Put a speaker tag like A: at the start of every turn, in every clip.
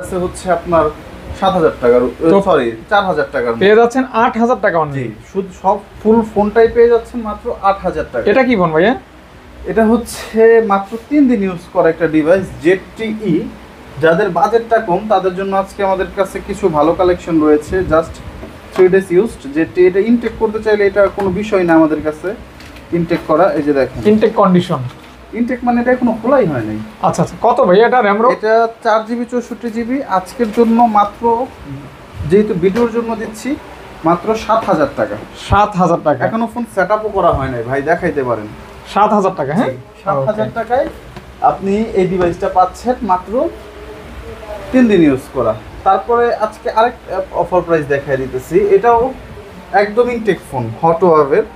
A: আছে হচ্ছে আপনার 7,000 টাকার, সরি 4,000 টাকার
B: পেয়ে যাচ্ছেন 8,000 টাকা অনলি।
A: শুধু সব ফুল ফোনটাই পেয়ে যাচ্ছেন মাত্র 8,000 টাকা।
B: এটা কি ফোন ভাইয়া?
A: এটা হচ্ছে মাত্র 3 দিন ইউজ করা একটা ডিভাইস, ZTE। যাদের বাজেটটা কম তাদের জন্য আজকে আমাদের কাছে কিছু ভালো কালেকশন রয়েছে। Just 3 days used ZTE। এটা ইনটেক করতে চাইলে এটা কোনো বিষয় না আমাদের কাছে ইনটেক করা। এই যে দেখেন
B: ইনটেক কন্ডিশন।
A: ইনটেক মানে এটা এখনো খোলাই হয় নাই।
B: আচ্ছা আচ্ছা, কত ভাইয়া এটা র‍্যাম?
A: এটা 4GB 64GB। আজকের জন্য মাত্র, যেহেতু ভিডিওর জন্য দিচ্ছি, মাত্র 7,000 টাকা।
B: 7,000 টাকা।
A: এখনো ফোন সেটআপও করা হয় নাই ভাই, দেখাইতে পারেন।
B: 7,000 টাকা। হ্যাঁ,
A: 7,000 টাকায় আপনি এই ডিভাইসটা পাচ্ছেন মাত্র 3 দিন ইউজ করা। তারপরে আজকে আরেক অফার প্রাইস দেখাই দিতেছি। এটাও একদম ইনটেক ফোন, হটওয়াভের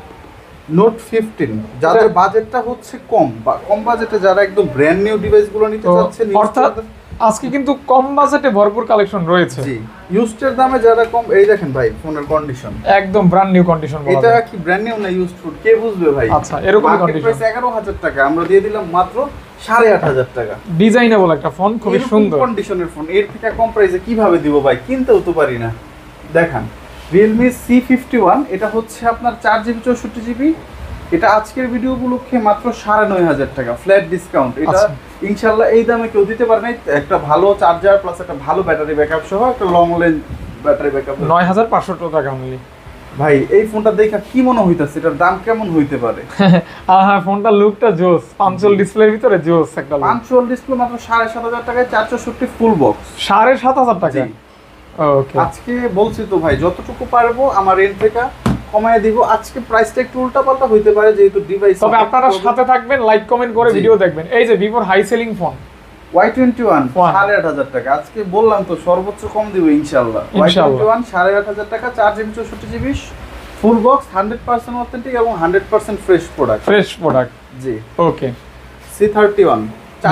A: নোট 15। যাদের বাজেটটা হচ্ছে কম, বা কম বাজেটে যারা একদম ব্র্যান্ড নিউ ডিভাইসগুলো নিতে চাচ্ছেন,
B: অর্থাৎ আজকে কিন্তু কম বাজেটে ভরপুর কালেকশন রয়েছে।
A: জি, ইউজডের দামে যারা কম, এই দেখেন ভাই ফোনের কন্ডিশন
B: একদম ব্র্যান্ড নিউ কন্ডিশন।
A: এটা কি ব্র্যান্ড নিউ না ইউজড ফুড কে বুঝবে ভাই?
B: আচ্ছা, এরকম কন্ডিশন।
A: প্রাইস 11,000 টাকা, আমরা দিয়ে দিলাম মাত্র 8,500 টাকা।
B: ডিজাইনেবল একটা ফোন, খুবই সুন্দর
A: কন্ডিশনের ফোন। এর থেকে কম প্রাইসে কিভাবে দিব ভাই? কিনতেও তো পারি না। দেখেন Realme C51, এটা হচ্ছে আপনার 4GB 64GB। এটা আজকের ভিডিও উপলক্ষে মাত্র 9,500 টাকা ফ্ল্যাট ডিসকাউন্ট। এটা ইনশাআল্লাহ এই দামে কেউ দিতে পারে না। একটা ভালো চার্জার প্লাস একটা ভালো ব্যাটারি ব্যাকআপ সহ একটা লং রেঞ্জ ব্যাটারি ব্যাকআপ
B: 9,500 টাকা অনলি।
A: ভাই এই ফোনটা দেখা কি মনে হইতাছে, এটার দাম কেমন হইতে পারে?
B: হ্যাঁ, ফোনটা লুকটা জোস। পাঞ্চল ডিসপ্লের ভিতরে জোস একটা লুক।
A: পাঞ্চল ডিসপ্লে মাত্র 7,500 টাকায় 464 ফুল বক্স।
B: 7,500 টাকা। ওকে,
A: আজকে বলছি তো ভাই, যতটুকু পারবো আমার এন্ড থেকে কমায় দিব। আজকে প্রাইসটা একটু উল্টাপাল্টা হইতে পারে যেহেতু ডিভাইস।
B: তবে আপনারা সাথে থাকবেন, লাইক কমেন্ট করে ভিডিও দেখবেন। এই যে ভিভোর হাই সেলিং ফোন
A: Y21 8,500 টাকা। আজকে বললাম তো সর্বোচ্চ কম দিব ইনশাআল্লাহ। Y21 8,500 টাকা, 4GB 64GB full box, 100% authentic এবং 100% ফ্রেশ প্রোডাক্ট। জি,
B: ওকে।
A: C31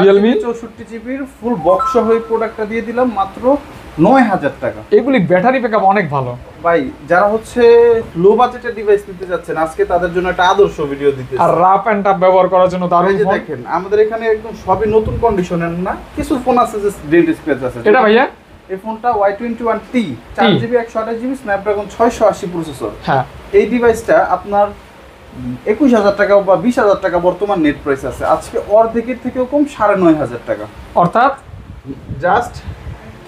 B: Realme
A: 64GB full box সহ এই প্রোডাক্টটা দিয়ে দিলাম মাত্র 9,000 টাকা।
B: এগুলি ব্যাটারি ব্যাকআপ অনেক ভালো
A: ভাই। যারা হচ্ছে লো বাজেটের ডিভাইস নিতে যাচ্ছেন, আজকে তাদের জন্য একটা আদর্শ ভিডিও দিতেছি।
B: আর রাফ এন্ড টাফ ব্যবহার করার জন্য দারুণ ফোন।
A: দেখেন আমাদের এখানে একদম সবই নতুন কন্ডিশনের না, কিছু ফোন আছে যে ডেট স্ক্র্যাচ আছে।
B: এটা ভাইয়া
A: এই ফোনটা Y21T 4GB 128GB Snapdragon 680 processor.
B: হ্যাঁ,
A: এই ডিভাইসটা আপনার 21,000 টাকা বা 20,000 টাকা বর্তমান নেট প্রাইস আছে। আজকে অর্ধেকের থেকেও কম, 9,500 টাকা।
B: অর্থাৎ
A: জাস্ট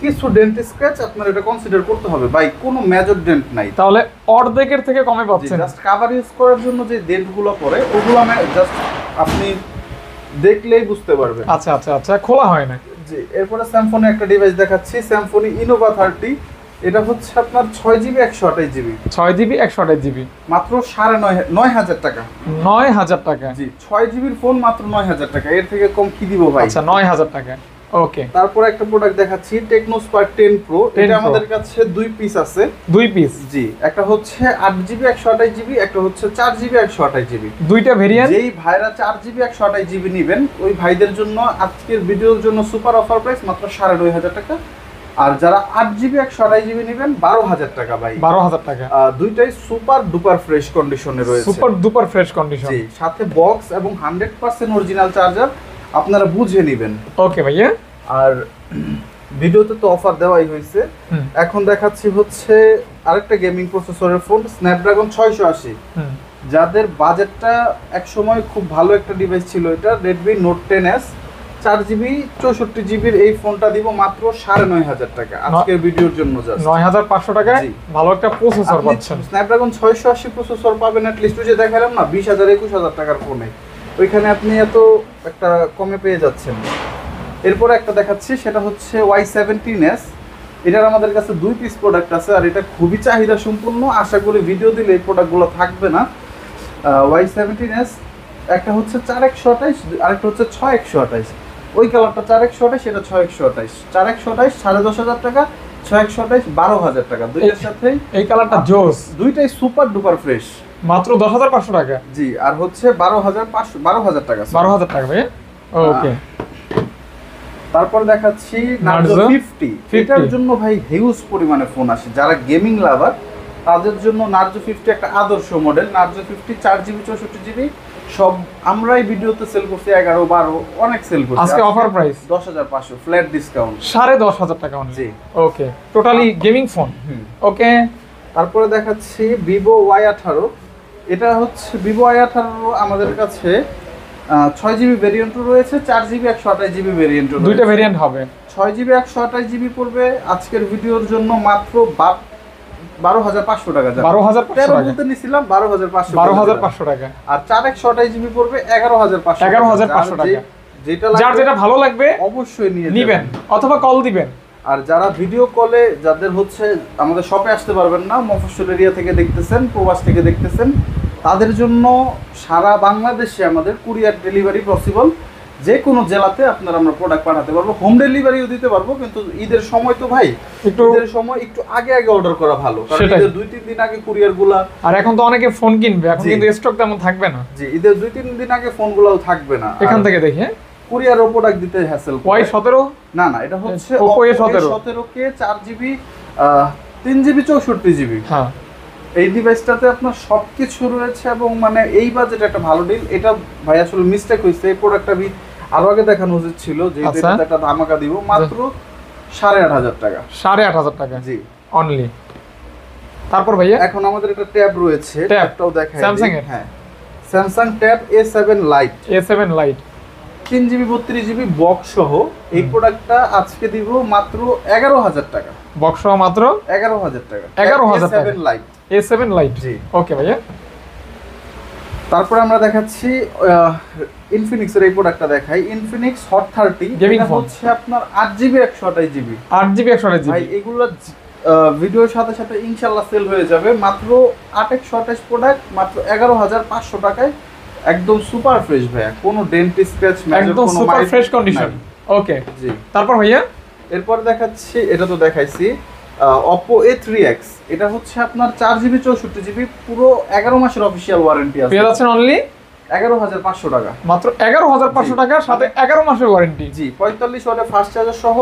A: কিছু ডেন্ট স্ক্র্যাচ আপনার এটা কনসিডার করতে হবে ভাই, কোনো মেজর ডেন্ট নাই।
B: তাহলে অর্ধেকের থেকে কমে পাচ্ছেন।
A: জাস্ট কভার ইউজ করার জন্য যে ডেন্টগুলো পড়ে ওগুলো আমি জাস্ট আপনি দেখলেই বুঝতে পারবেন।
B: আচ্ছা আচ্ছা আচ্ছা, খোলা হয় না।
A: জি, এরপরে স্যামসংয়ের একটা ডিভাইস দেখাচ্ছি, স্যামসং ইনোভা 30। এটা হচ্ছে আপনার 6GB 128GB
B: 6GB 128GB
A: মাত্র 9,500 টাকা।
B: 9,000 টাকা।
A: জি, 6GBর ফোন মাত্র 9,000 টাকা। এর থেকে কম কি দিব ভাই?
B: আচ্ছা, 9,000 টাকা। ওকে,
A: তারপর একটা প্রোডাক্ট দেখাচ্ছি, টেকনো স্পার্ক 10 Pro। এটা আমাদের কাছে 2 পিস আছে।
B: 2 পিস?
A: জি, একটা হচ্ছে 8GB 128GB, একটা হচ্ছে 4GB 128GB।
B: দুইটা ভেরিয়েন্ট।
A: যেই ভাইরা 4GB 128GB নেবেন ওই ভাইদের জন্য আজকের ভিডিওর জন্য সুপার অফার প্রাইস মাত্র 9,500 টাকা। আর যারা 8GB 128GB নেবেন 12,000 টাকা ভাই।
B: 12,000 টাকা।
A: দুইটাই সুপার ডুপার ফ্রেশ কন্ডিশনে রয়েছে।
B: Super duper fresh condition.
A: জি, সাথে বক্স এবং 100% অরিজিনাল চার্জার, আপনারা বুঝে নেবেন।
B: ওকে ভাইয়া।
A: আর ভিডিওতে তো অফার দেওয়াই হয়েছে। এখন দেখাচ্ছি হচ্ছে আরেকটা গেমিং প্রসেসরের ফোন, স্ন্যাপড্রাগন 680। যাদের বাজেটটা এক সময় খুব ভালো একটা ডিভাইস ছিল, এটা Redmi Note 10s 4GB 64GBর এই ফোনটা দিব মাত্র 9,500 টাকা আজকের ভিডিওর জন্য। জাস্ট
B: 9,500 টাকায় ভালো একটা প্রসেসর পাচ্ছেন।
A: স্ন্যাপড্রাগন 680 প্রসেসর পাবেন অ্যাট লিস্ট। যে দেখালাম না 20,000 21,000 টাকার ফোনে, ওইখানে আপনি এত একটা কমে পেয়ে যাচ্ছেন। এরপর একটা দেখাচ্ছি, সেটা হচ্ছে Y17s। এটার আমাদের কাছে 2 পিস প্রোডাক্ট আছে, আর এটা খুবই চাহিদা সম্পূর্ণ। আশা করি ভিডিও দিলে এই প্রোডাক্টগুলো থাকবে না। Y17s একটা হচ্ছে 4,128, আরেকটা হচ্ছে 6,128। ওই কালারটা 4,128, এটা 6,128। 4,128 10,500 টাকা, 6,128 12,000 টাকা। দুইটার সাথে
B: এই কালারটা জোস,
A: দুইটাই সুপার ডুপার ফ্রেশ।
B: মাত্র 10,500 টাকা।
A: জি, আর হচ্ছে 12,500 টাকা।
B: 12,000 টাকা ভাই। ওকে,
A: তারপর দেখাচ্ছি নার্জো 50। এটার জন্য ভাই হিউজ পরিমাণে ফোন আসে। যারা গেমিং লাভার তাদের জন্য নার্জো 50 একটা আদর্শ মডেল। নার্জো 50 4GB 64GB সব আমরাই ভিডিওতে সেল করছি 11-12, অনেক সেল করছি।
B: আজকে অফার প্রাইস
A: 10,500 ফ্ল্যাট ডিসকাউন্ট,
B: 10,500 টাকা অনলি।
A: জি
B: ওকে, টোটালি গেমিং ফোন। ওকে,
A: তারপরে দেখাচ্ছি ভিভো Y18। এটা হচ্ছে ভিভো Y18 আমাদের কাছে 6GB ভেরিয়েন্টও রয়েছে, 4GB 128GB ভেরিয়েন্টও রয়েছে।
B: দুইটা ভেরিয়েন্ট হবে।
A: 6GB 128GB পড়বে আজকের ভিডিওর জন্য মাত্র 12,500 টাকা।
B: 12,500 টাকা
A: বলতে নিছিলাম
B: 12,500 টাকা।
A: আর 4/128GB পড়বে 11,500
B: 11,500 টাকা। যার যেটা ভালো লাগবে
A: অবশ্যই নিয়ে
B: নেবেন অথবা কল দিবেন।
A: আর যারা ভিডিও কলে যাদের হচ্ছে আমাদের শপে আসতে পারবেন না, মফস্বল এরিয়া থেকে দেখতেছেন, প্রবাস থেকে দেখতেছেন, তাদের জন্য সারা বাংলাদেশে আমাদের কুরিয়ার ডেলিভারি পসিবল। যে কোনো জেলাতে আপনারা আমরা প্রোডাক্ট পাঠাতে পারবো, হোম ডেলিভারিও দিতে পারবো। কিন্তু ঈদের সময় তো ভাই, ঈদের সময় একটু আগে অর্ডার করা ভালো, কারণ ঈদের 2-3 দিন আগে কুরিয়ার গুলা,
B: আর এখন তো অনেকে ফোন কিনবে, এখন কিন্তু স্টক তেমন থাকবে না।
A: জি, ঈদের 2-3 দিন আগে ফোনগুলোও থাকবে না।
B: এখান থেকে দেখে
A: কুরিয়ারও প্রোডাক্ট দিতে হ্যাসেল।
B: Y17
A: না এটা হচ্ছে
B: Oppo A17
A: কে 4GB 3GB 64GB।
B: হ্যাঁ,
A: এই ডিভাইসটাতে আপনার সবকিছু রয়েছে এবং মানে এই বাজেট একটা ভালো ডিল। এটা ভাই আসলে মিস্টেক হয়েছে, এই প্রোডাক্টটা আরো আগে দেখানো উচিত ছিল, যে এটাতে একটা ধামাকা দিব মাত্র 8,500 টাকা।
B: 8,500 টাকা
A: জি
B: অনলি। তারপর ভাইয়া
A: এখন আমাদের একটা ট্যাব রয়েছে, ট্যাবটাও দেখাই।
B: স্যামসাং এর,
A: হ্যাঁ Samsung tab A7 Lite।
B: A7 Lite
A: 3GB 32GB box সহ এই প্রোডাক্টটা আজকে দিব মাত্র 11,000 টাকা।
B: বক্স সহ মাত্র
A: 11,000 টাকা।
B: 11,000 টাকা
A: A7 Lite।
B: A7 Lite।
A: জি
B: ওকে ভাইয়া।
A: তারপরে আমরা দেখাচ্ছি ইনফিনিক্সের এই প্রোডাক্টটা দেখাই, ইনফিনিক্স হট 30।
B: গেমিং
A: এটা
B: ফোন
A: হচ্ছে আপনার 8GB 128GB।
B: 8GB 128GB
A: ভাই এগুলো ভিডিওর সাথে সাথে ইনশাআল্লাহ সেল হয়ে যাবে। মাত্র 8/128 প্রোডাক্ট মাত্র 11,500 টাকায়, একদম সুপার ফ্রেশ ভাইয়া, কোনো ডেন্ট স্ক্র্যাচ
B: একদম সুপার ফ্রেশ কন্ডিশন। ওকে
A: জি।
B: তারপর ভাইয়া
A: এরপর দেখাচ্ছি, এটা তো দেখাইছি Oppo A3X। এটা হচ্ছে আপনার 4GB 64GB, পুরো 11 মাসের অফিশিয়াল ওয়ারেন্টি আছে।
B: পেয়ে যাচ্ছেন অনলি
A: 11,500 টাকা।
B: মাত্র 11,500 টাকার সাথে 11 মাসের ওয়ারেন্টি।
A: জি 45 ওয়াটের ফাস্ট চার্জার সহ,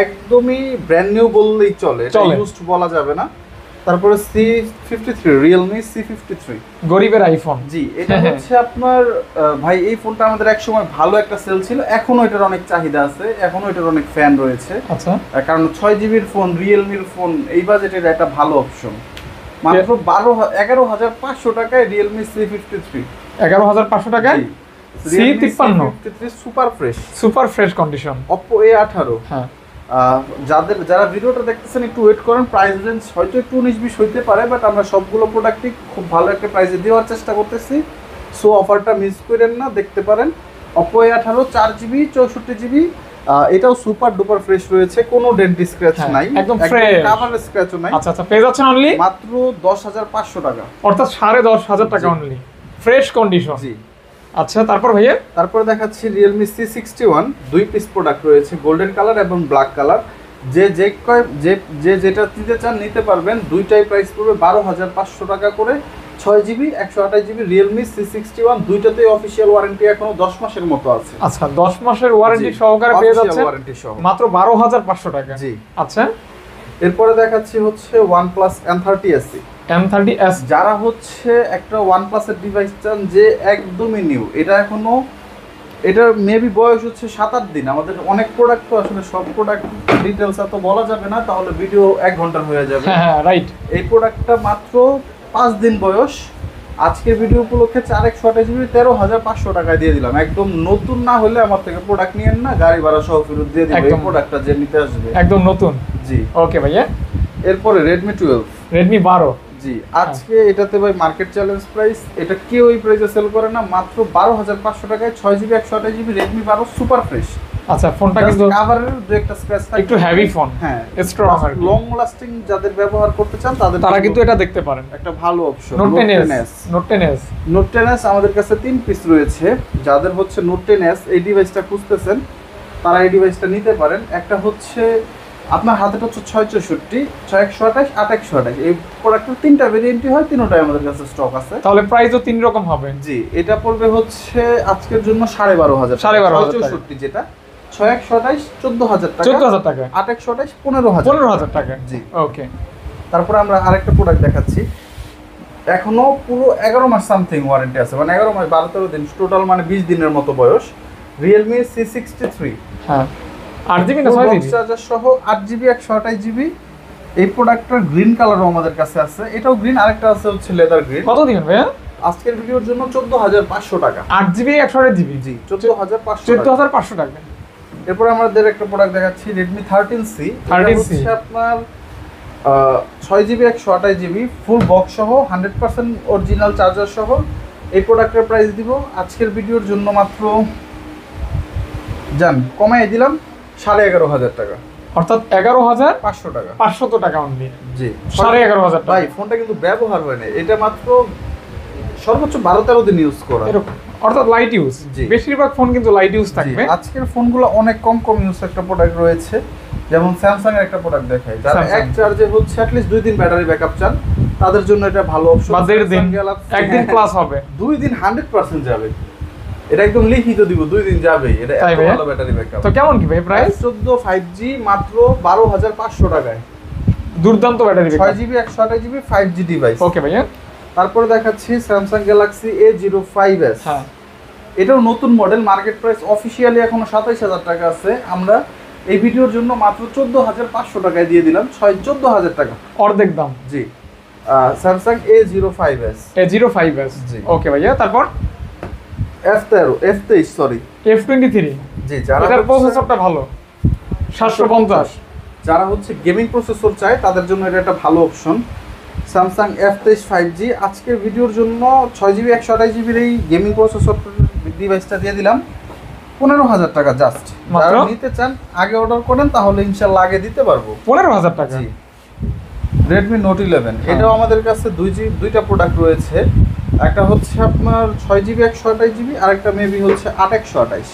A: একদমই ব্র্যান্ড নিউ বললেই চলে, এটা ইউজড বলা যাবে না। তারপরে C53, Realme C53
B: গরিবের আইফোন।
A: জি, এটা হচ্ছে আপনার ভাই এই ফোনটা আমাদের এক সময় ভালো একটা সেল ছিল, এখনো এটার অনেক চাহিদা আছে, এখনো এটার অনেক ফ্যান রয়েছে।
B: আচ্ছা,
A: কারণ 6GBর ফোন, Realme-র ফোন এই বাজেটের একটা ভালো অপশন। মাত্র 11,500 টাকায় Realme C53।
B: 11,500 টাকায় C53 super fresh condition.
A: Oppo A18।
B: হ্যাঁ,
A: যারা ভিডিওটা দেখতেছেন একটু ওয়েট করেন, প্রাইস রেঞ্জ হয়তো একটু 19-20 হইতে পারে, বাট আমরা সবগুলো প্রোডাক্টই খুব ভালো একটা প্রাইসে দেওয়ার চেষ্টা করতেছি। সো অফারটা মিস করেন না, দেখতে পারেন। Oppo A18 4GB 64GB, এটাও সুপার ডুপার ফ্রেশ রয়েছে, কোনো ডেন্ট স্ক্র্যাচ নাই,
B: একদম ফ্রেশ,
A: কভার স্ক্র্যাচও নাই।
B: আচ্ছা, পেয়ে যাচ্ছেন অনলি
A: মাত্র 10,500 টাকা,
B: অর্থাৎ 10,500 টাকা অনলি, ফ্রেশ কন্ডিশন।
A: জি।
B: আচ্ছা, তারপর ভাইয়া
A: তারপরে দেখাচ্ছি Realme C61, 2 পিস প্রোডাক্ট রয়েছে, গোল্ডেন কালার এবং ব্ল্যাক কালার। যে যেটা নিতে চান নিতে পারবেন। দুইটাই প্রাইস পড়বে 12,500 টাকা করে। 6GB 128GB Realme C61, দুইটাতেই official warranty এখনো 10 মাসের মতো আছে।
B: আচ্ছা, 10 মাসের ওয়ারেন্টি সহকারে পেয়ে যাচ্ছেন মাত্র 12,500 টাকা।
A: জি।
B: আচ্ছা,
A: এরপরে দেখাচ্ছি হচ্ছে OnePlus M30 SE।
B: M30s,
A: যারা হচ্ছে একটা OnePlus এর ডিভাইস চান যে একদমই নিউ, এটা মেবি বয়স হচ্ছে 7-8 দিন। আমাদের অনেক প্রোডাক্ট তো আসলে সব প্রোডাক্ট ডিটেইলস এত বলা যাবে না, তাহলে ভিডিও 1 ঘন্টার হয়ে যাবে।
B: হ্যাঁ রাইট।
A: এই প্রোডাক্টটা মাত্র 5 দিন বয়স। আজকের ভিডিও উপলক্ষে 4/128GB 13,500 টাকায় দিয়ে দিলাম। একদম নতুন না হলে আমার থেকে প্রোডাক্ট নিয়েন না, গাড়ি ভাড়া সহ ফেরত দিয়ে দিবেন এই প্রোডাক্টটা যে নিতে আসবে,
B: একদম নতুন।
A: জি।
B: ওকে ভাইয়া,
A: এরপরে Redmi 12,
B: Redmi 12।
A: জি, আজকে এটাতে ভাই মার্কেট চ্যালেঞ্জ প্রাইস, এটা কেউ এই প্রাইসে সেল করে না, মাত্র 12,500 টাকায় 6GB 128GB Redmi 12 super fresh.
B: আচ্ছা, ফোনটা কিন্তু
A: কভারের দুই একটা স্ক্র্যাচ থাকে,
B: একটু হেভি ফোন,
A: হ্যাঁ
B: স্ট্রং আর
A: লং লাস্টিং যাদের ব্যবহার করতে চান
B: তারা কিন্তু এটা দেখতে পারেন,
A: একটা ভালো option.
B: Note 10s
A: Note 10s আমাদের কাছে 3 পিস রয়েছে। যাদের হচ্ছে Note 10s এই ডিভাইসটা খুঁজতেছেন তারা এই ডিভাইসটা নিতে পারেন। একটা হচ্ছে আপনার হাতেটা হচ্ছে 664, 6128, 8128, এই প্রোডাক্টের 3টা ভেরিয়েন্টই হয়, তিনটাই আমাদের কাছে স্টক আছে।
B: তাহলে প্রাইসও 3 রকম হবে।
A: জি, এটা পড়বে হচ্ছে আজকের জন্য 12,500 টাকা। 664 যেটা, 6128 14,000 টাকা,
B: 14,000 টাকা,
A: 8128 15,000
B: 15,000 টাকা।
A: জি।
B: ওকে,
A: তারপরে আমরা আরেকটা প্রোডাক্ট দেখাচ্ছি, এখনো পুরো 11 মাস সামথিং ওয়ারেন্টি আছে, মানে 11 মাস 12-13 দিন টোটাল, মানে 20 দিনের মতো বয়স। Realme C63,
B: হ্যাঁ 8GB না 6GB
A: চার্জার সহ 8GB 128GB। এই প্রোডাক্টটার গ্রিন কালারও আমাদের কাছে আছে, এটাও গ্রিন, আরেকটা আছে হচ্ছে লেদার গ্রিন।
B: কত দিবেন ভাইয়া?
A: আজকের ভিডিওর জন্য 14500 টাকা।
B: 8GB 128GB
A: জি 14500
B: 14500 টাকা।
A: এরপর আমাদের একটা প্রোডাক্ট দেখাচ্ছি Redmi 13C। এটা হচ্ছে আপনার 6GB 128GB ফুল বক্স সহ 100% অরিজিনাল চার্জার সহ। এই প্রোডাক্টের প্রাইস দিব আজকের ভিডিওর জন্য মাত্র কমাই দিলাম 11,500 টাকা,
B: অর্থাৎ 11,500
A: টাকা,
B: 500 টাকা অনলি।
A: জি
B: 11,500 টাকা।
A: ভাই ফোনটা কিন্তু ব্যবহার হয় না, এটা মাত্র সর্বোচ্চ 12-13 দিন ইউজ করা,
B: এরকম, অর্থাৎ লাইট ইউজ। বেশিরভাগ ফোন কিন্তু লাইট ইউজ থাকবে।
A: আজকের ফোনগুলো অনেক কম ইউজ একটা প্রোডাক্ট রয়েছে, যেমন স্যামসাং এর একটা প্রোডাক্ট দেখাই, যারা এক চার্জে হচ্ছে অ্যাট লিস্ট 2 দিন ব্যাটারি ব্যাকআপ চান তাদের জন্য এটা ভালো অপশন।
B: বা 1.5 দিন, একদিন প্লাস হবে,
A: 2 দিন 100% যাবে, এটা একদম লিখিত দিব, 2 দিন যাবে, এটা এত ভালো ব্যাটারি ব্যাকআপ।
B: তো কেমন কি ভাই প্রাইস?
A: 14 5G মাত্র 12,500 টাকায়,
B: দুর্দান্ত battery backup,
A: 6GB 128GB 5G device.
B: ওকে ভাইয়া।
A: তারপরে দেখাচ্ছি স্যামসাং গ্যালাক্সি A05s।
B: হ্যাঁ
A: এটাও নতুন মডেল, মার্কেট প্রাইস অফিশিয়ালি এখনো 27000 টাকা আছে, আমরা এই ভিডিওর জন্য মাত্র 14500 টাকায় দিয়ে দিলাম, 14,000 টাকা,
B: অর্ধেক দাম।
A: জি স্যামসাং A05s।
B: A05s,
A: জি
B: ওকে ভাইয়া। তারপর
A: F23 সরি
B: F23,
A: জি যারা
B: এটার প্রসেসরটা ভালো, 750।
A: যারা হচ্ছে গেমিং প্রসেসর চায় তাদের জন্য এটা একটা ভালো অপশন, স্যামসাং F23 5G। আজকের ভিডিওর জন্য 6GB 128GB এই গেমিং প্রসেসর ডিভাইসটা দিয়ে দিলাম 15,000 টাকা জাস্ট। যারা নিতে চান আগে অর্ডার করেন, তাহলে ইনশাআল্লাহ আগে দিতে পারবো।
B: 15,000 টাকা।
A: জি Redmi Note 11, এটাও আমাদের কাছে দুইটা প্রোডাক্ট রয়েছে, একটা হচ্ছে আপনার 6GB 128GB, আরেকটা মেবি হচ্ছে 8/128।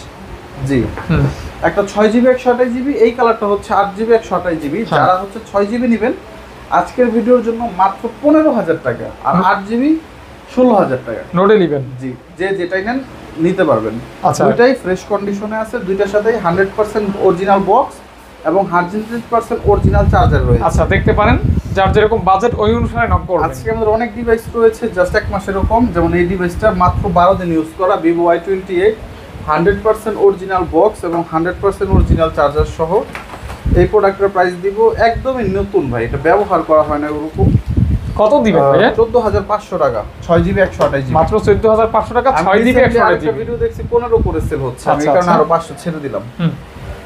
A: জি একটা 6GB 128GB, এই কালারটা হচ্ছে 8GB 128GB। যারা হচ্ছে 6GB নেবেন আজকের ভিডিওর জন্য মাত্র 15,000 টাকা, আর 8GB 16,000 টাকা।
B: Note 11,
A: জি যেটাই নেন নিতে পারবেন।
B: আচ্ছা
A: দুইটাই ফ্রেশ কন্ডিশনে আছে, দুইটার সাথেই 100% অরিজিনাল বক্স এবং 100% অরিজিনাল চার্জার রয়েছে।
B: আচ্ছা দেখতে পারেন, যার যেরকম বাজেট ওই অনুসারে নক করবেন।
A: আজকে আমাদের অনেক ডিভাইস রয়েছে জাস্ট 1 মাসের এরকম, যেমন এই ডিভাইসটা মাত্র 12 দিন ইউজ করা, Vivo Y28, 100% অরিজিনাল বক্স এবং 100% অরিজিনাল চার্জার সহ। এই প্রোডাক্টের প্রাইস দিব একদমই নতুন ভাই, এটা ব্যবহার করা হয় না ওরকম।
B: কত দিবেন ভাইয়া?
A: 14,500 টাকা, 6GB 128GB,
B: মাত্র 14,500 টাকা, 6GB 128GB।
A: ভিডিও দেখছি 15 করে সেল হচ্ছে, আমি
B: আচ্ছা,
A: কারণে
B: আচ্ছা।
A: আরো 500 ছেড়ে দিলাম।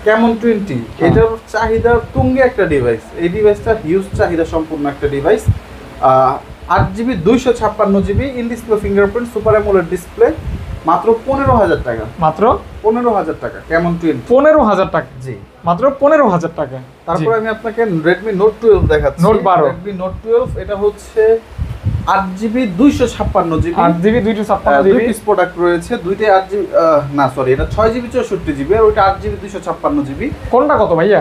A: Camon 20, এটার চাহিদা তুঙ্গে একটা ডিভাইস, এই ডিভাইসটা হিউজ চাহিদা সম্পূর্ণ একটা device. 8GB 256GB in display fingerprint super AMOLED display, মাত্র 15,000 টাকা,
B: মাত্র
A: 15,000 টাকা Camon 20,
B: 15,000 টাকা।
A: জি
B: মাত্র 15,000 টাকা।
A: তারপর আমি আপনাকে Redmi Note 12 দেখাচ্ছি।
B: Note 12,
A: Redmi Note 12, এটা হচ্ছে 8GB 256GB,
B: 8GB 256GB,
A: দুই পিস প্রোডাক্ট রয়েছে, দুইটাই 8GB না সরি এটা 6GB 64GB, আর ওইটা 8GB 256GB।
B: কোনটা কত ভাইয়া?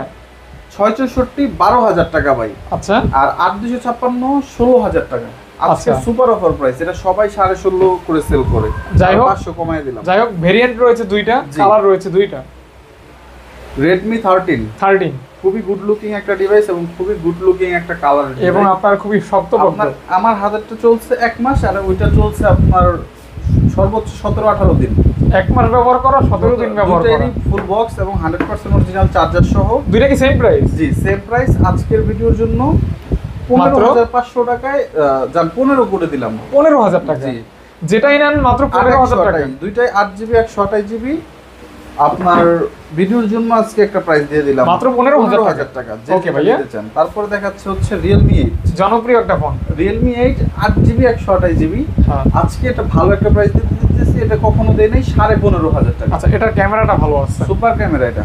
A: 664 12,000 টাকা ভাই,
B: আচ্ছা,
A: আর 8/256 16,000 টাকা। আজকে সুপার অফার প্রাইস, এটা সবাই 16.5 করে সেল করে,
B: যাই হোক
A: 500 কমায় দিলাম।
B: যাই হোক ভেরিয়েন্ট রয়েছে দুইটা, কালার রয়েছে দুইটা।
A: Redmi 13 খুবই গুড লুকিং একটা ডিভাইস এবং খুবই গুড লুকিং একটা কালার,
B: এবং আপনার খুবই শক্তপোক্ত।
A: আমার হাতেরটা চলছে 1 মাস, আর ওইটা চলছে আপনার সর্বোচ্চ 17-18 দিন।
B: 1 মাস ব্যবহার করা, 17 দিন ব্যবহার করা,
A: ফুল বক্স এবং 100% অরিজিনাল চার্জার সহ।
B: দুইটা কি সেম প্রাইস?
A: জি সেম প্রাইস। আজকের ভিডিওর জন্য 15,500 টাকায় 15 করে দিলাম,
B: 15,000 টাকা।
A: জি
B: যেটাই নেন মাত্র 15,000 টাকা।
A: দুইটাই 8GB 128GB। আপনার ভিডিওর জন্য আজকে একটা প্রাইস দিয়ে দিলাম
B: মাত্র 15,000
A: টাকা।
B: ওকে ভাইয়া।
A: তারপরে দেখাচ্ছে হচ্ছে Realme 8,
B: জনপ্রিয় একটা ফোন,
A: Realme 8 8GB 128GB। আজকে এটা ভালো একটা প্রাইস দিতেছি, এটা কখনো দেই নাই, 15,500 টাকা।
B: আচ্ছা এটার ক্যামেরাটা ভালো আছে,
A: সুপার ক্যামেরা, এটা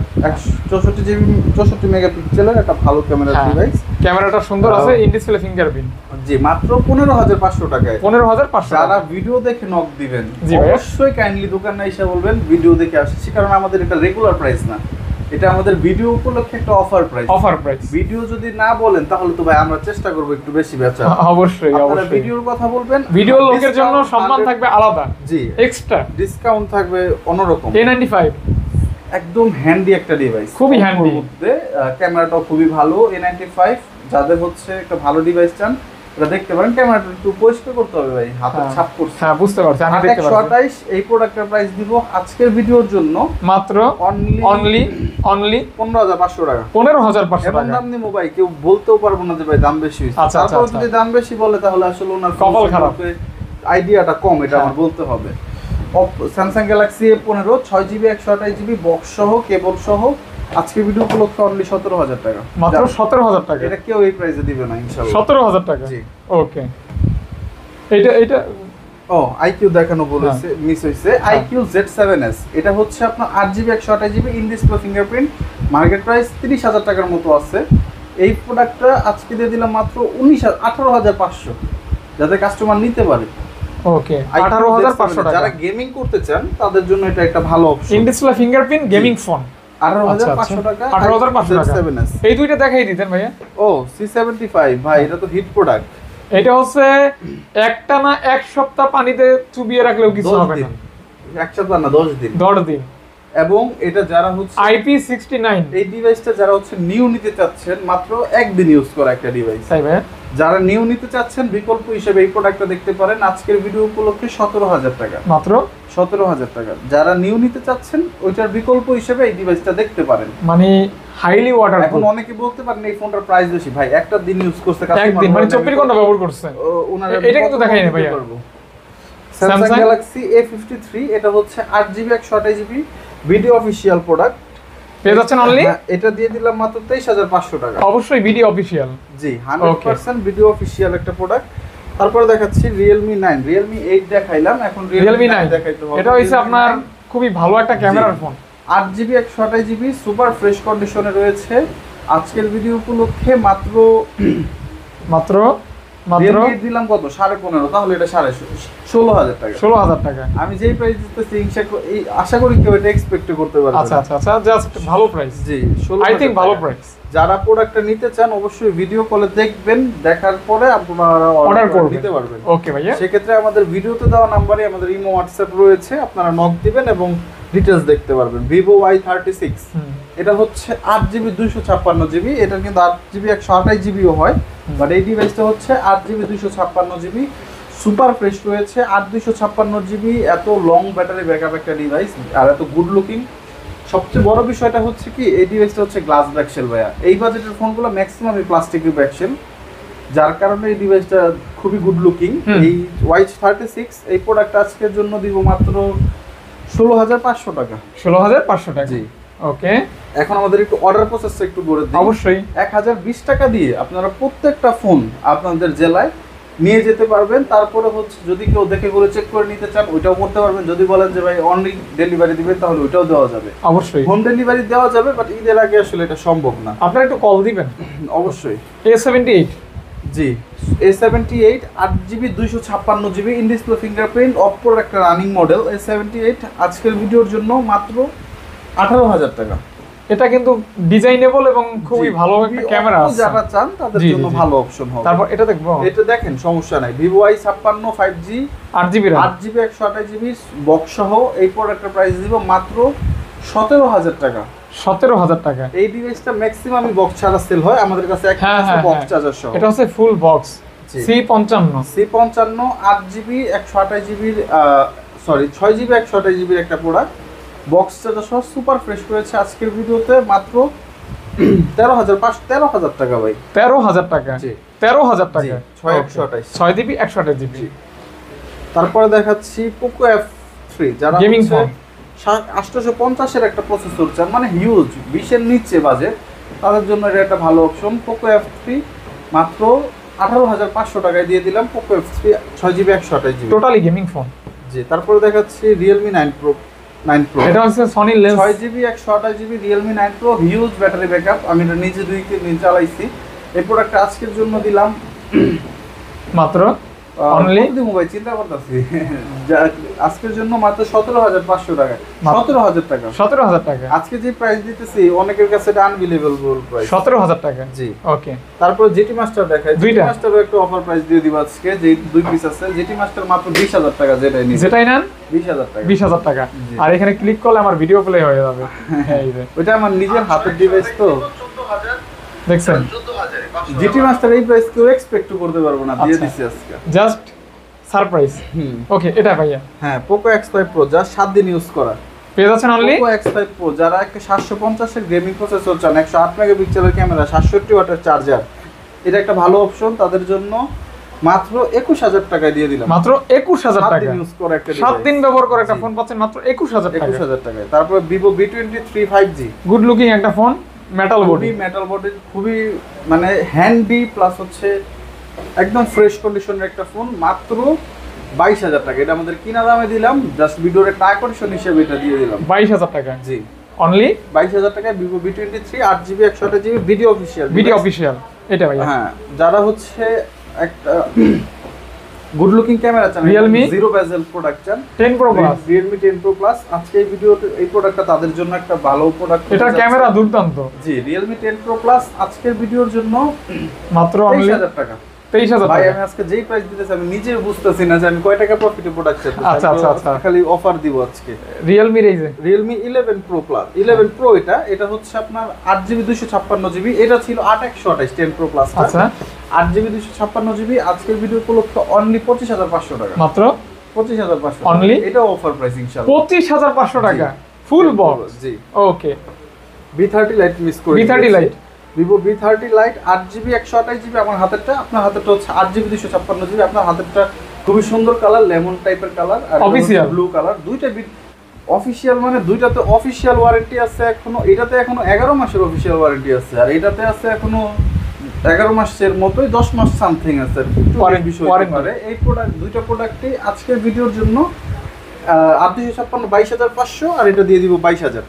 A: 64 মেগাপিক্সেলের একটা ভালো ক্যামেরা ডিভাইস,
B: ক্যামেরাটা সুন্দর আছে, ইন ডিসপ্লে ফিঙ্গারপ্রিন্ট।
A: জি মাত্র 15,500 টাকায়।
B: 15,500।
A: যারা ভিডিও দেখে নক দিবেন অবশ্যই কাইন্ডলি দোকানে এসে বলবেন ভিডিও দেখে আসছি, কারণ আমাদের এটা রেগুলার প্রাইস না, এটা আমাদের ভিডিও উপলক্ষে একটা অফার প্রাইস। ভিডিও যদি না বলেন তাহলে তো ভাই আমরা চেষ্টা করব একটু বেশি বেচার।
B: অবশ্যই
A: আপনারা ভিডিওর কথা বলবেন,
B: ভিডিও লোকের জন্য সম্মান থাকবে আলাদা,
A: জি এক্সট্রা ডিসকাউন্ট থাকবে অন্যরকম।
B: A95
A: একদম হ্যান্ডি একটা ডিভাইস,
B: খুবই হ্যান্ডি,
A: ক্যামেরাটাও খুবই ভালো। A95 যাদের হচ্ছে একটা ভালো ডিভাইস চান এটা দেখতে পারেন, ক্যামেরাটা একটু পরিষ্কার করতে হবে ভাই, হাতের ছাপ পড়ছে।
B: হ্যাঁ বুঝতে পারছি, আমি দেখতে পাচ্ছি।
A: 128 এই প্রোডাক্টের প্রাইস দিব আজকের ভিডিওর জন্য
B: মাত্র অনলি
A: 15500 টাকা।
B: 15500
A: এমন
B: টাকা।
A: দাম নিয়ে মোবাইল কেউ বলতেও পারবো না যে ভাই দাম বেশি হয়েছে।
B: আচ্ছা, আচ্ছা,
A: তারপর যদি দাম বেশি বলে তাহলে আসলে ওনার
B: কপাল খারাপ,
A: আইডিয়াটা কম, এটা আমার বলতে হবে। Samsung Galaxy A15 6GB 128GB box সহ কেবল সহ আজকে ভিডিও উপলক্ষে অনলি 17000 টাকা,
B: মাত্র 17000 টাকা।
A: এটা কেউ এই প্রাইসে দিবে না ইনশাআল্লাহ।
B: 17000 টাকা,
A: জি
B: ওকে। এটা
A: ও আইকিউ দেখানো বলেছে, মিস হইছে। আইকিউ Z7s এটা হচ্ছে আপনার 8GB 128GB in display fingerprint, market price 30000 টাকার মতো আছে। এই প্রোডাক্টটা আজকে দিয়ে দিলাম মাত্র 18500, যাতে কাস্টমার নিতে পারে।
B: ওকে 18500 টাকা।
A: যারা গেমিং করতে চান তাদের জন্য এটা একটা ভালো option.
B: In display fingerprint gaming phone
A: 18500 টাকা,
B: 18500 টাকা। এই দুইটা দেখাই দিতেন ভাইয়া।
A: ও C75 ভাই, এটা তো হিট প্রোডাক্ট।
B: এটা হচ্ছে একটা না এক সপ্তাহ পানিতে চুবিয়ে রাখলেও কিছু হবে না।
A: এক সপ্তাহ না 10 দিন।
B: 10 দিন।
A: এবং এটা যারা হচ্ছে
B: IP69
A: এই ডিভাইসটা যারা হচ্ছে নিউ নিতে চাচ্ছেন, মাত্র একদিন ইউজ করা একটা ডিভাইস।
B: তাই ভাই,
A: যারা নিউ নিতে চাচ্ছেন বিকল্প হিসেবে এই প্রোডাক্টটা দেখতে পারেন আজকের ভিডিও উপলক্ষে 17000 টাকা,
B: মাত্র
A: 17000 টাকা। যারা নিউ নিতে চাচ্ছেন ওইটার বিকল্প হিসেবে এই ডিভাইসটা দেখতে পারেন,
B: মানে হাইলি ওয়াটারপ্রুফ।
A: এখন অনেকে বলতে পারেন এই ফোনটার প্রাইস বেশি। ভাই একটা দিন ইউজ করতে
B: একদিন মানে 24 ঘন্টা ব্যবহার করছে, এটা কিন্তু দেখাই না ভাইয়া।
A: স্যামসাং গ্যালাক্সি A53 এটা হচ্ছে 8GB 128GB video official product,
B: পেয়ে যাচ্ছেন অনলি।
A: এটা দিয়ে দিলাম মাত্র 23500 টাকা।
B: অবশ্যই ভিডিও অফিশিয়াল,
A: জি 100% ভিডিও অফিশিয়াল একটা প্রোডাক্ট। তারপরে দেখাচ্ছি Realme 9, Realme 8 দেখাইলাম, এখন
B: Realme 9
A: দেখাইতে হবে।
B: এটা হইছে আপনার খুবই ভালো একটা ক্যামেরার phone.
A: 8GB 128GB super fresh কন্ডিশনে রয়েছে আজকের ভিডিও উপলক্ষে মাত্র Realme দিলাম কত 15.5, তাহলে এটা 16000 টাকা।
B: 16000 টাকা
A: আমি যেই প্রাইস দিতেছি আশা করি কেউ এটা এক্সপেক্ট করতে পারবে।
B: আচ্ছা আচ্ছা আচ্ছা, জাস্ট ভালো প্রাইস।
A: জি
B: আই থিং ভালো প্রাইস।
A: যারা প্রোডাক্টটা নিতে চান অবশ্যই ভিডিও কলে দেখবেন, দেখার পরে আপনারা
B: অর্ডার করে
A: নিতে পারবেন।
B: ওকে ভাইয়া,
A: সেক্ষেত্রে আমাদের ভিডিওতে দেওয়া নাম্বারে আমাদের ইমো হোয়াটসঅ্যাপ রয়েছে, আপনারা নক দিবেন এবং ডিটেইলস দেখতে পারবেন। Vivo Y36 এটা হচ্ছে 8GB 256GB, এটা কিন্তু 8GB 128GBও হয়, বাট এই ডিভাইসটা হচ্ছে 8GB 256GB সুপার ফ্রেশ রয়েছে। 8256GB এত লং ব্যাটারি ব্যাকআপ একটা ডিভাইস আর এত গুড লুকিং। সবচেয়ে বড় বিষয়টা হচ্ছে কি এই ডিভাইসটা হচ্ছে গ্লাস ব্যাকশেল ভাইয়া। এই বাজেটের ফোনগুলো ম্যাক্সিমামই প্লাস্টিকের ব্যাকশেল, যার কারণে এই ডিভাইসটা খুবই গুড লুকিং। এই Y36 এই প্রোডাক্ট আজকের জন্য দিব মাত্র 16500 টাকা।
B: 16500 টাকা,
A: জি
B: ওকে।
A: এখন আমাদের একটু অর্ডার প্রসেসটা একটু বলে দিই।
B: অবশ্যই
A: 1020 টাকা দিয়ে আপনারা প্রত্যেকটা ফোন আপনাদের জেলায় নিয়ে যেতে পারবেন। তারপরে হচ্ছে যদি কেউ দেখে করে চেক করে নিতে চান ওইটাও করতে পারবেন। যদি বলেন যে ভাই অনলি ডেলিভারি দিবেন তাহলে ওইটাও দেওয়া যাবে,
B: অবশ্যই
A: হোম ডেলিভারি দেওয়া যাবে, বাট ঈদের আগে আসলে এটা সম্ভব না।
B: আপনারা একটু কল দিবেন।
A: অবশ্যই
B: A78
A: জি A78 8GB 256GB in display fingerprint অপ্পোর একটা রানিং মডেল। A78 আজকের ভিডিওর জন্য মাত্র 18000 টাকা।
B: এটা কিন্তু ডিজাইনেবল এবং খুবই ভালো একটা ক্যামেরা আছে,
A: যারা চান তাদের জন্য ভালো অপশন হবে।
B: তারপর এটা দেখবো,
A: এটা দেখেন সমস্যা নাই। Vivo Y56 5G
B: 8GB RAM
A: 8GB 128GB box সহ এই প্রোডাক্টের প্রাইস দিব মাত্র 17000 টাকা।
B: 17000 টাকা।
A: এই ডিভাইসটা ম্যাক্সিমামই বক্স ছাড়া সেল হয়, আমাদের কাছে একটা বক্স চার্জার সহ।
B: এটা হচ্ছে full box C55
A: 8GB 128GB sorry 6GB 128GB একটা প্রোডাক্ট বক্স চার্জার সহ সুপার ফ্রেশ করেছে আজকের ভিডিওতে মাত্র 13000 টাকা ভাই।
B: 13000 টাকা,
A: জি
B: 13000 টাকা
A: 6GB
B: 128GB।
A: তারপরে দেখাচ্ছি Poco F3, যারা
B: গেমিং ফোন
A: 850 এর একটা প্রসেসর চান, মানে হিউজ 20 এর নিচে বাজেট, তাদের জন্য এটা একটা ভালো অপশন। Poco F3 মাত্র 18500 টাকায় দিয়ে দিলাম। Poco F3 6GB 128GB
B: totally gaming phone.
A: জি তারপরে দেখাচ্ছি Realme 9 Pro
B: এটা হচ্ছে Sony lens
A: 6GB 128GB Realme 9 Pro huge battery backup. আমি এটা নিজে দিন চালাইছি। এই প্রোডাক্টটা আজকের জন্য দিলাম
B: মাত্র অনলি
A: মোবাইল চিন্তা করতেছি আজকের জন্য মাত্র 17500 টাকা। 17000 টাকা
B: 17000 টাকা
A: আজকে যে প্রাইস দিতেছি অনেকের কাছে এটা আনবিলিভেবল প্রাইস।
B: 17000 টাকা,
A: জি
B: ওকে।
A: তারপর GT Master দেখাই। GT Masterও একটা অফার প্রাইস দিয়ে দিব আজকে, যে দুই পিস আছে। GT Master মাত্র 20000 টাকা, যেটাই নেন 20000 টাকা।
B: 20000 টাকা। আর এখানে ক্লিক করলে আমার ভিডিও প্লে হয়ে যাবে। এই যে
A: ওটা আমার নিজের হাতের ডিভাইস তো
B: দেখছেন
A: জিটি মাস্টার এই প্রাইস কেউ এক্সপেক্ট করতে পারবো না, দিয়ে
B: আচ্ছা।
A: দিছি আজকে।
B: Just surprise. ওকে, এটা ভাইয়া
A: হ্যাঁ, পোকো X5 Pro যা 7 দিন ইউজ করা।
B: পেয়ে যাচ্ছেন অনলি
A: পোকো X5 Pro যারা একটা 750 এর গেমিং প্রসেসর চান, 108 মেগাপিক্সেলের ক্যামেরা, 67 ওয়াটের চার্জার, এটা একটা ভালো অপশন তাদের জন্য। মাত্র 21000 টাকায় দিয়ে দিলাম।
B: মাত্র 21000 টাকা।
A: 7 দিন ইউজ করা একটা
B: 7 দিন ব্যবহার করে একটা
A: জি।
B: ফোন পাচ্ছেন মাত্র 21000 টাকা।
A: 21000 টাকায়। তারপর Vivo V23 5G,
B: good looking একটা ফোন, মেটাল বডি।
A: খুবই মেটাল বডি, খুবই মানে হ্যান্ডি প্লাস হচ্ছে একদম ফ্রেশ কন্ডিশনের একটা ফোন, মাত্র 22000 টাকা। এটা আমাদের কিনা দামে দিলাম, জাস্ট ভিডিওর একটা আকর্ষণ হিসেবে এটা দিয়ে দিলাম।
B: 22000 টাকা
A: জি,
B: অনলি
A: 22000 টাকায় Vivo V23 8GB 128GB video official.
B: Video official, এটা ভাইয়া।
A: হ্যাঁ, যারা হচ্ছে একটা গুড লুকিং ক্যামেরা চান,
B: Realme
A: জিরো বেজেল প্রোডাক্ট চান,
B: 10 Pro Plus,
A: Realme 10 Pro Plus, আজকে এই ভিডিওতে এই প্রোডাক্টটা তাদের জন্য একটা ভালো প্রোডাক্ট।
B: এটার ক্যামেরা দুর্দান্ত।
A: জি, Realme 10 Pro Plus আজকের ভিডিওর জন্য
B: মাত্র অনলি
A: 23000 টাকা।
B: 23000
A: ভাই
B: টাকা।
A: আমি আজকে যেই প্রাইস দিতেছি আমি নিজে বুঝতেছি না যে আমি কয় টাকা প্রফিটে প্রোডাক্ট চাচ্ছি।
B: আচ্ছা, আচ্ছা, আচ্ছা।
A: খালি অফার দিব আজকে।
B: Realme এই যে
A: Realme 11 Pro Plus, 11 Pro এটা হচ্ছে আপনার 8GB 256GB, এটা ছিল 8128 10 Pro Plus।
B: আচ্ছা,
A: 8GB 256GB আজকের ভিডিও উপলক্ষে অনলি 25500 টাকা।
B: মাত্র
A: 25500
B: Only?
A: এটা অফার প্রাইস ইনশাআল্লাহ।
B: 25500 টাকা ফুল বক্স।
A: জি,
B: ওকে,
A: V30 Lite মিস করে
B: V30
A: দিয়েছি।
B: Lite,
A: Vivo V30 Lite 8GB 128GB, আমার হাতেরটা, আপনার হাতেরটা হচ্ছে 8GB 256GB। আপনার হাতেরটা খুবই সুন্দর কালার, লেমন টাইপের কালার, আর
B: Official.
A: Blue colour. দুইটা অফিশিয়াল, মানে দুইটাতে অফিশিয়াল ওয়ারেন্টি আছে এখনো। এটাতে এখনো 11 মাসের অফিশিয়াল ওয়ারেন্টি আছে, আর এটাতে আছে এখনো 11 মাসের মতোই 10 মাস সামথিং আছে আর কি। একটু
B: Warranty,
A: বিষয় হতে
B: warranty।
A: পারে। এই প্রোডাক্ট, দুইটা প্রোডাক্টই আজকের ভিডিওর জন্য 8 256 22500, আর এটা দিয়ে দিব 22000।